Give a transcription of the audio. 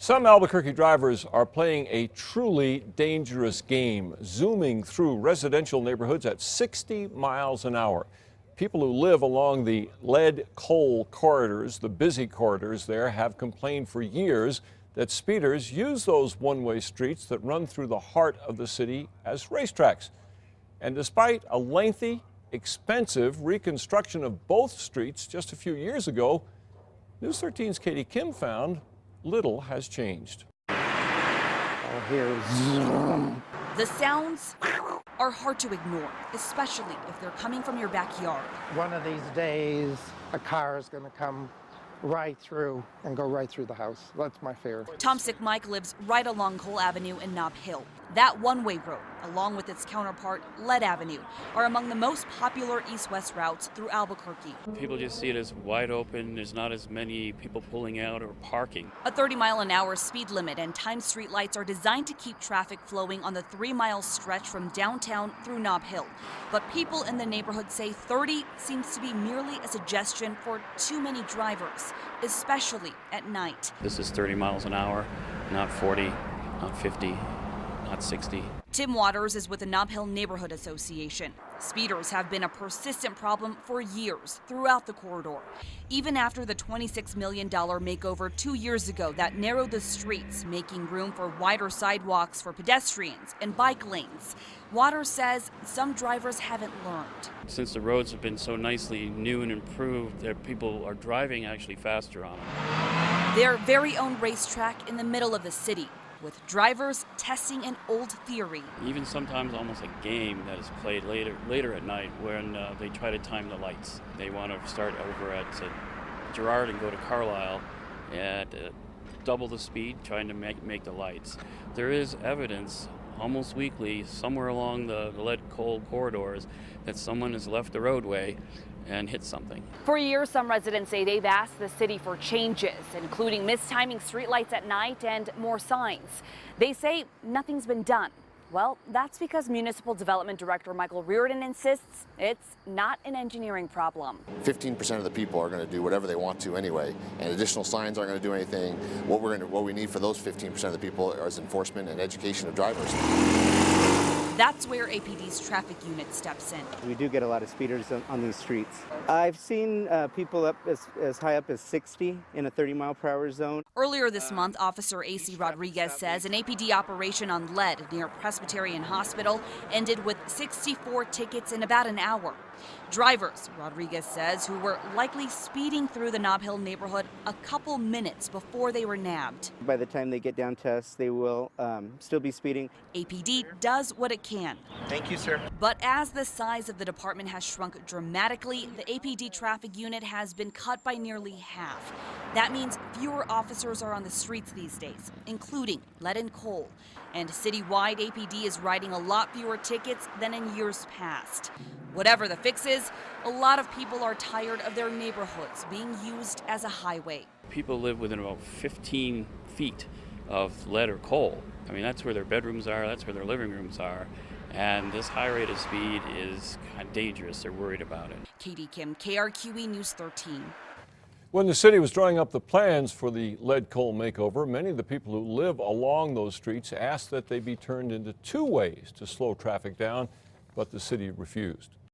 Some Albuquerque drivers are playing a truly dangerous game, zooming through residential neighborhoods at 60 miles an hour. People who live along the lead coal corridors, the busy corridors there, have complained for years that speeders use those one-way streets that run through the heart of the city as racetracks. And despite a lengthy, expensive reconstruction of both streets just a few years ago, News 13's Katie Kim found little has changed. Oh, here's the sounds are hard to ignore, especially if they're coming from your backyard. one of these days, a car is going to come right through and go right through the house. That's my fear. Tom Sick Mike lives right along Cole Avenue in Nob Hill. That one-way road, along with its counterpart, Lead Avenue, are among the most popular east-west routes through Albuquerque. People just see it as wide open. There's not as many people pulling out or parking. A 30-mile-an-hour speed limit and timed street lights are designed to keep traffic flowing on the 3-mile stretch from downtown through Nob Hill. But people in the neighborhood say 30 seems to be merely a suggestion for too many drivers, especially at night. This is 30 miles an hour, not 40, not 50. Not 60. Tim Waters is with the Nob Hill Neighborhood Association. Speeders have been a persistent problem for years throughout the corridor. Even after the $26 million makeover 2 years ago that narrowed the streets, making room for wider sidewalks for pedestrians and bike lanes. Waters says some drivers haven't learned. Since the roads have been so nicely new and improved, that people are driving actually faster on them. Their very own racetrack in the middle of the city, with drivers testing an old theory. Even sometimes almost a game that is played later at night when they try to time the lights. They want to start over at Girard and go to Carlisle at double the speed, trying to make the lights. There is evidence almost weekly somewhere along the lead coal corridors that someone has left the roadway and hit something. For years, some residents say they've asked the city for changes, including mistiming streetlights at night and more signs. They say nothing's been done. Well, that's because Municipal Development Director Michael Reardon insists it's not an engineering problem. 15% of the people are going to do whatever they want to anyway, and additional signs aren't going to do anything. What we need for those 15% of the people is enforcement and education of drivers. That's where APD's traffic unit steps in. We do get a lot of speeders on these streets. I've seen people up as high up as 60 in a 30-mile-per-hour zone. Earlier this month, Officer A.C. Rodriguez says an APD operation on lead near Presbyterian Hospital ended with 64 tickets in about an hour. Drivers, Rodriguez says, who were likely speeding through the Nob Hill neighborhood a couple minutes before they were nabbed. By the time they get down to us, they will still be speeding. APD does what it can. Thank you, sir. But as the size of the department has shrunk dramatically, the APD traffic unit has been cut by nearly half. That means fewer officers are on the streets these days, including lead and coal. And citywide, APD is writing a lot fewer tickets than in years past. Whatever the fix is, a lot of people are tired of their neighborhoods being used as a highway. People live within about 15 feet of lead or coal. I mean, that's where their bedrooms are, that's where their living rooms are. And this high rate of speed is kind of dangerous. They're worried about it. Katie Kim, KRQE News 13. When the city was drawing up the plans for the lead coal makeover, many of the people who live along those streets asked that they be turned into two ways to slow traffic down, but the city refused.